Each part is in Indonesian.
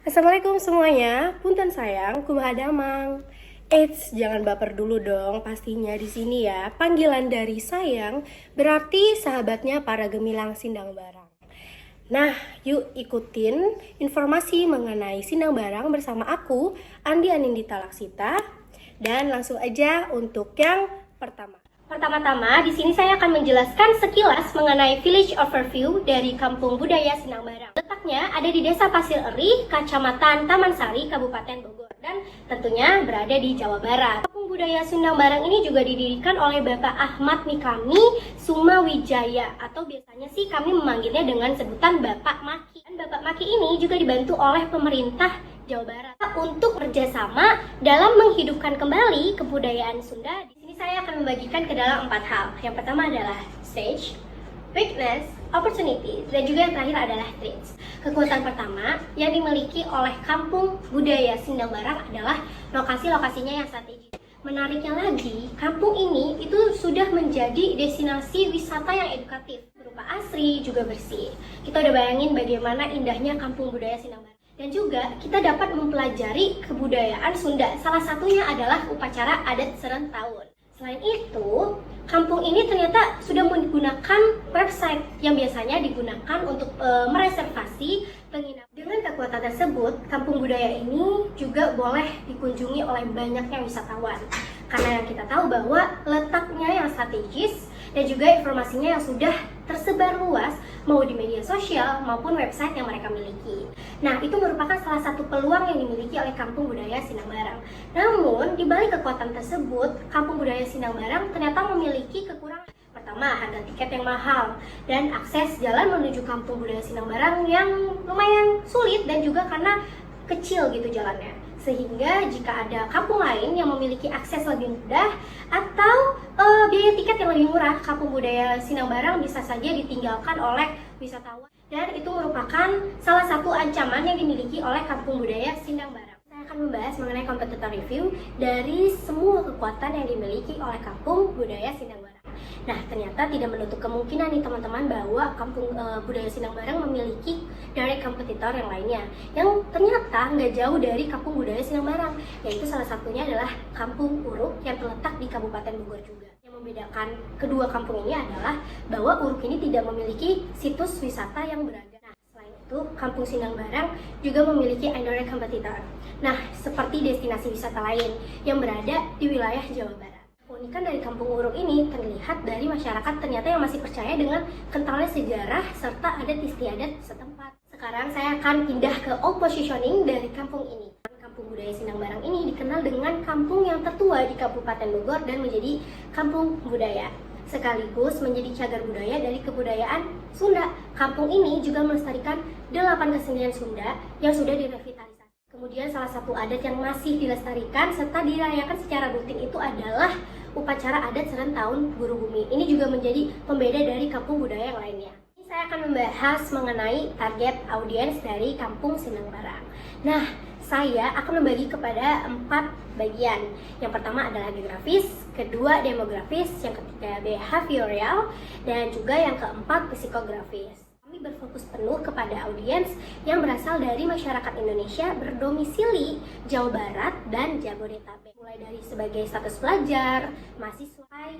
Assalamualaikum semuanya, punten sayang, kumaha damang. Eits, jangan baper dulu dong, pastinya di sini ya. Panggilan dari sayang berarti sahabatnya para gemilang sindang barang. Nah, yuk ikutin informasi mengenai sindang barang bersama aku, Andi Anindita Laksita. Dan langsung aja untuk yang pertama. Pertama-tama, di sini saya akan menjelaskan sekilas mengenai village overview dari Kampung Budaya Sindang Barang. Letaknya ada di Desa Pasir Eri, Kecamatan Taman Sari, Kabupaten Bogor, dan tentunya berada di Jawa Barat. Kampung Budaya Sindang Barang ini juga didirikan oleh Bapak Ahmad Nikami Sumawijaya, atau biasanya sih kami memanggilnya dengan sebutan Bapak Maki. Dan Bapak Maki ini juga dibantu oleh pemerintah Jawa Barat untuk kerjasama dalam menghidupkan kembali kebudayaan Sunda. Di sini saya akan membagikan ke dalam 4 hal. Yang pertama adalah stage, weakness, opportunity, dan juga yang terakhir adalah threats. Kekuatan pertama yang dimiliki oleh Kampung Budaya Sindang Barang adalah lokasi-lokasinya yang strategis. Menariknya lagi, kampung ini itu sudah menjadi destinasi wisata yang edukatif, berupa asri juga bersih. Kita udah bayangin bagaimana indahnya Kampung Budaya Sindang Barang. Dan juga kita dapat mempelajari kebudayaan Sunda. Salah satunya adalah upacara adat Serentahun. Selain itu, kampung ini ternyata sudah menggunakan website yang biasanya digunakan untuk mereservasi penginapan. Dengan kekuatan tersebut, kampung budaya ini juga boleh dikunjungi oleh banyaknya wisatawan. Karena yang kita tahu bahwa letaknya yang strategis dan juga informasinya yang sudah tersebar luas mau di media sosial maupun website yang mereka miliki. Nah, itu merupakan salah satu peluang yang dimiliki oleh Kampung Budaya Sindang Barang. Namun, di balik kekuatan tersebut, Kampung Budaya Sindang Barang ternyata memiliki kekurangan. Pertama, harga tiket yang mahal dan akses jalan menuju Kampung Budaya Sindang Barang yang lumayan sulit dan juga karena kecil gitu jalannya. Sehingga jika ada kampung lain yang memiliki akses lebih mudah atau biaya tiket yang lebih murah, Kampung Budaya Sindang Barang bisa saja ditinggalkan oleh wisatawan. Dan itu merupakan salah satu ancaman yang dimiliki oleh Kampung Budaya Sindang Barang. Saya akan membahas mengenai competitor review dari semua kekuatan yang dimiliki oleh Kampung Budaya Sindang Barang. Nah, ternyata tidak menutup kemungkinan nih teman-teman bahwa Kampung Budaya Sindang Barang memiliki direct kompetitor yang lainnya yang ternyata nggak jauh dari Kampung Budaya Sindang Barang, yaitu salah satunya adalah Kampung Uruk yang terletak di Kabupaten Bogor juga. Yang membedakan kedua kampung ini adalah bahwa Uruk ini tidak memiliki situs wisata yang beragam. Nah, selain itu, Kampung Sindang Barang juga memiliki indirect competitor. Nah, seperti destinasi wisata lain yang berada di wilayah Jawa Barat. Keunikan dari Kampung Uruk ini terlihat dari masyarakat ternyata yang masih percaya dengan kentalnya sejarah serta adat istiadat setempat. Sekarang saya akan pindah ke old positioning dari kampung ini. Kampung Budaya Sindang Barang ini dikenal dengan kampung yang tertua di Kabupaten Bogor dan menjadi kampung budaya, sekaligus menjadi cagar budaya dari kebudayaan Sunda. Kampung ini juga melestarikan 8 kesenian Sunda yang sudah direvitalisasi. Kemudian salah satu adat yang masih dilestarikan serta dirayakan secara rutin itu adalah upacara adat Serentahun Guru Bumi. Ini juga menjadi pembeda dari kampung budaya yang lainnya. Ini saya akan membahas mengenai target audiens dari Kampung Sindang Barang. Nah, saya akan membagi kepada 4 bagian. Yang pertama adalah geografis, kedua demografis, yang ketiga behavioral, dan juga yang keempat psikografis. Kami berfokus penuh kepada audiens yang berasal dari masyarakat Indonesia berdomisili Jawa Barat dan Jabodetabek, mulai dari sebagai status pelajar, mahasiswa,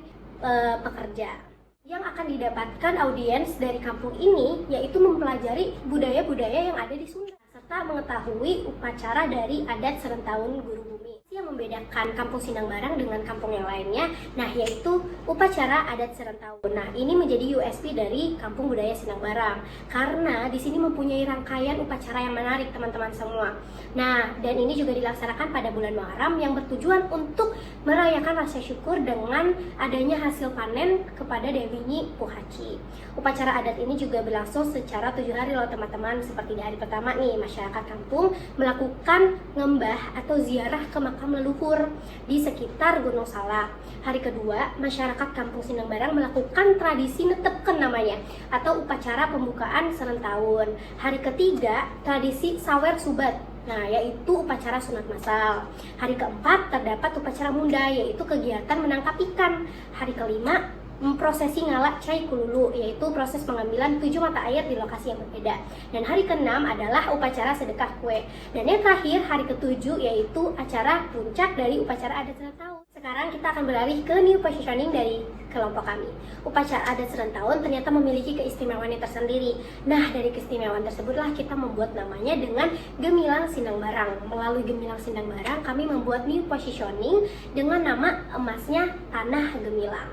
pekerja. Yang akan didapatkan audiens dari kampung ini yaitu mempelajari budaya-budaya yang ada di Sunda serta mengetahui upacara dari adat Serentahun Guru Bumi. Yang membedakan Kampung Sindang Barang dengan kampung yang lainnya, nah yaitu upacara adat Serentahun. Nah, ini menjadi USP dari Kampung Budaya Sindang Barang karena di sini mempunyai rangkaian upacara yang menarik teman-teman semua. Nah, dan ini juga dilaksanakan pada bulan Muharram yang bertujuan untuk merayakan rasa syukur dengan adanya hasil panen kepada Dewi Nyi Puhaci. Upacara adat ini juga berlangsung secara 7 hari loh teman-teman. Seperti di hari pertama nih, masyarakat kampung melakukan ngembah atau ziarah ke makam leluhur di sekitar Gunung Salak. Hari kedua, masyarakat Kampung Sindang Barang melakukan tradisi netepken namanya atau upacara pembukaan Serentahun. Hari ketiga, tradisi sawer subat. Nah, yaitu upacara sunat massal. Hari keempat terdapat upacara munda, yaitu kegiatan menangkap ikan. Hari kelima prosesi ngalak cai kululu, yaitu proses pengambilan 7 mata air di lokasi yang berbeda. Dan hari ke-6 adalah upacara sedekah kue. Dan yang terakhir hari ke-7 yaitu acara puncak dari upacara adat serentahun. Sekarang kita akan beralih ke new positioning dari kelompok kami. Upacara adat serentahun ternyata memiliki keistimewaan yang tersendiri. Nah, dari keistimewaan tersebutlah kita membuat namanya dengan Gemilang Sindang Barang. Melalui Gemilang Sindang Barang, kami membuat new positioning dengan nama emasnya Tanah Gemilang.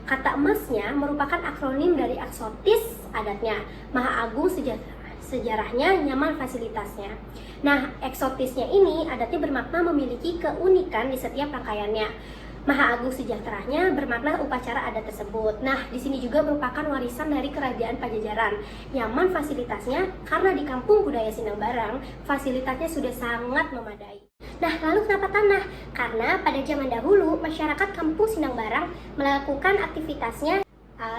Kata emasnya merupakan akronim dari eksotis adatnya, maha agung sejarahnya, nyaman fasilitasnya. Nah, eksotisnya ini adatnya bermakna memiliki keunikan di setiap rangkaiannya. Maha agung sejahteranya bermakna upacara adat tersebut. Nah, di sini juga merupakan warisan dari kerajaan Pajajaran. Nyaman fasilitasnya karena di kampung budaya Sindang Barang, fasilitasnya sudah sangat memadai. Nah, lalu kenapa tanah? Karena pada zaman dahulu, masyarakat kampung Sindang Barang melakukan aktivitasnya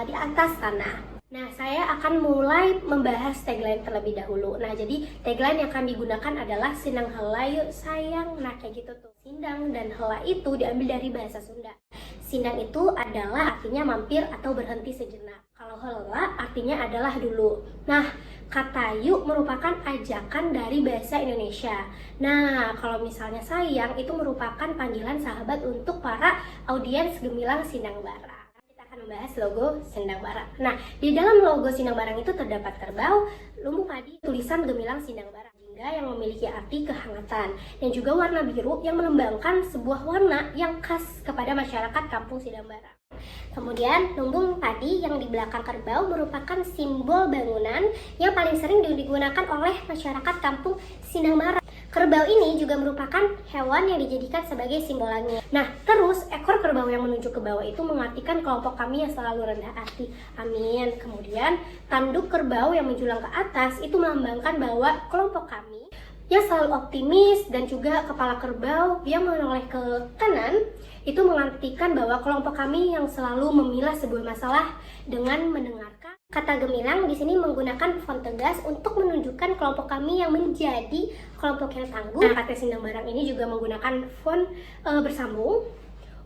di atas tanah. Nah, saya akan mulai membahas tagline terlebih dahulu. Nah, jadi tagline yang akan digunakan adalah Sindang Heula Yuk Sayang. Nah, kayak gitu tuh. Sindang dan Heula itu diambil dari bahasa Sunda. Sindang itu adalah artinya mampir atau berhenti sejenak. Kalau Heula artinya adalah dulu. Nah, kata yuk merupakan ajakan dari bahasa Indonesia. Nah, kalau misalnya sayang itu merupakan panggilan sahabat untuk para audiens Gemilang Sindang Barang. Kita akan membahas logo Sindang Barang. Nah, di dalam logo Sindang Barang itu terdapat kerbau, lumbung padi, tulisan Gemilang Sindang Barang, hingga yang memiliki arti kehangatan, dan juga warna biru yang melambangkan sebuah warna yang khas kepada masyarakat kampung Sindang Barang. Kemudian lumbung padi yang di belakang kerbau merupakan simbol bangunan yang paling sering digunakan oleh masyarakat kampung Sindang Barang. Kerbau ini juga merupakan hewan yang dijadikan sebagai simbol langit. Nah, terus ekor kerbau yang menunjuk ke bawah itu mengartikan kelompok kami yang selalu rendah hati. Amin. Kemudian tanduk kerbau yang menjulang ke atas itu melambangkan bahwa kelompok kami yang selalu optimis, dan juga kepala kerbau yang menoleh ke kanan itu mengartikan bahwa kelompok kami yang selalu memilah sebuah masalah dengan mendengarkan. Kata Gemilang di sini menggunakan font tegas untuk menunjukkan kelompok kami yang menjadi kelompok yang tangguh. Nah, kata Sindang Barang ini juga menggunakan font bersambung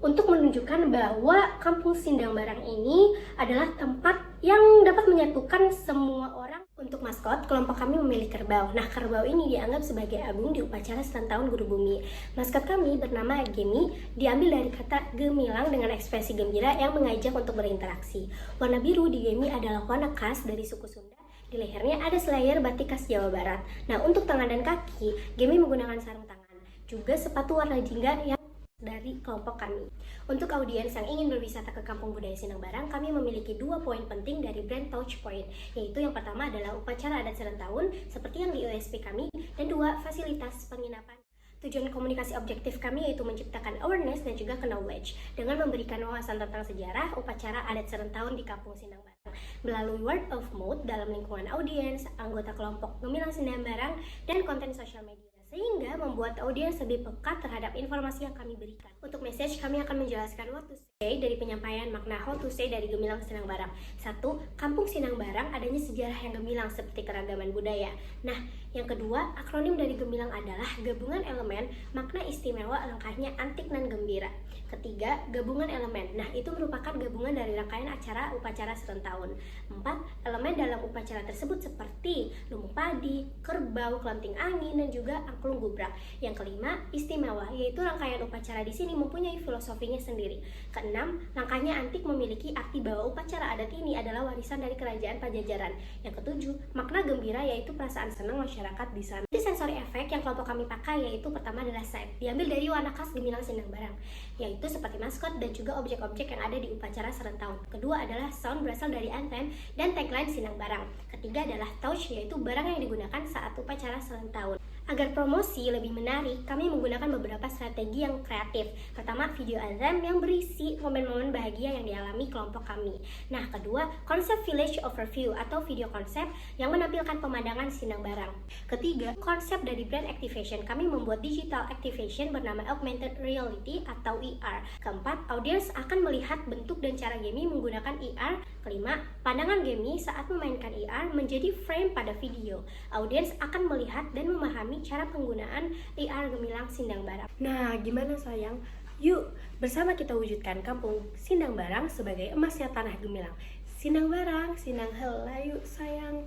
untuk menunjukkan bahwa kampung Sindang Barang ini adalah tempat yang dapat menyatukan semua orang. Untuk maskot, kelompok kami memilih kerbau. Nah, kerbau ini dianggap sebagai agung di upacara serentahun Guru Bumi. Maskot kami bernama Gemi, diambil dari kata gemilang dengan ekspresi gembira yang mengajak untuk berinteraksi. Warna biru di Gemi adalah warna khas dari suku Sunda. Di lehernya ada selayer batik khas Jawa Barat. Nah, untuk tangan dan kaki, Gemi menggunakan sarung tangan. Juga sepatu warna jingga yang dari kelompok kami. Untuk audiens yang ingin berwisata ke Kampung Budaya Sindang Barang, kami memiliki 2 poin penting dari brand touch point, yaitu yang pertama adalah upacara adat serentahun seperti yang di USP kami, dan 2, fasilitas penginapan. Tujuan komunikasi objektif kami yaitu menciptakan awareness dan juga knowledge dengan memberikan wawasan tentang sejarah upacara adat serentahun di Kampung Sindang Barang melalui word of mouth dalam lingkungan audiens, anggota kelompok Gemilang Sindang Barang, dan konten sosial media, sehingga membuat audiens lebih peka terhadap informasi yang kami berikan. Untuk message, kami akan menjelaskan what to say dari penyampaian makna how to say dari Gemilang Sindang Barang. 1. Kampung Sindang Barang adanya sejarah yang gemilang seperti keragaman budaya. Nah, yang kedua, akronim dari Gemilang adalah gabungan elemen, makna istimewa, langkahnya antik dan gembira. Ketiga, gabungan elemen. Nah, itu merupakan gabungan dari rangkaian acara upacara serentahun. 4. Elemen dalam upacara tersebut seperti lumbung padi, kerbau, kelenting angin, dan juga angklung gubrak. Yang kelima, istimewa, yaitu rangkaian upacara di sini mempunyai filosofinya sendiri. Keenam, langkahnya antik memiliki arti bahwa upacara adat ini adalah warisan dari kerajaan Pajajaran. Yang ketujuh, makna gembira, yaitu perasaan senang masyarakat di sana. Sensori efek yang kelompok kami pakai yaitu pertama adalah set, diambil dari warna khas Gemilang Sindang Barang, yaitu seperti maskot dan juga objek-objek yang ada di upacara serentahun. Kedua adalah sound berasal dari anthem dan tagline Sindang Barang. Ketiga adalah touch, yaitu barang yang digunakan saat upacara serentahun. Agar promosi lebih menarik, kami menggunakan beberapa strategi yang kreatif. Pertama, video anthem yang berisi momen-momen bahagia yang dialami kelompok kami. Nah, kedua, konsep village overview atau video konsep yang menampilkan pemandangan Sindang Barang. Ketiga, konsep dari brand activation. Kami membuat digital activation bernama augmented reality atau ER. Keempat, audiens akan melihat bentuk dan cara Gemi menggunakan ER. Kelima, pandangan Gemi saat memainkan ER menjadi frame pada video. Audiens akan melihat dan memahami cara penggunaan ER Gemilang Sindang Barang. Nah, gimana sayang? Yuk, bersama kita wujudkan kampung Sindang Barang sebagai emasnya tanah Gemilang. Sindang Barang, Sindang Helayu sayang.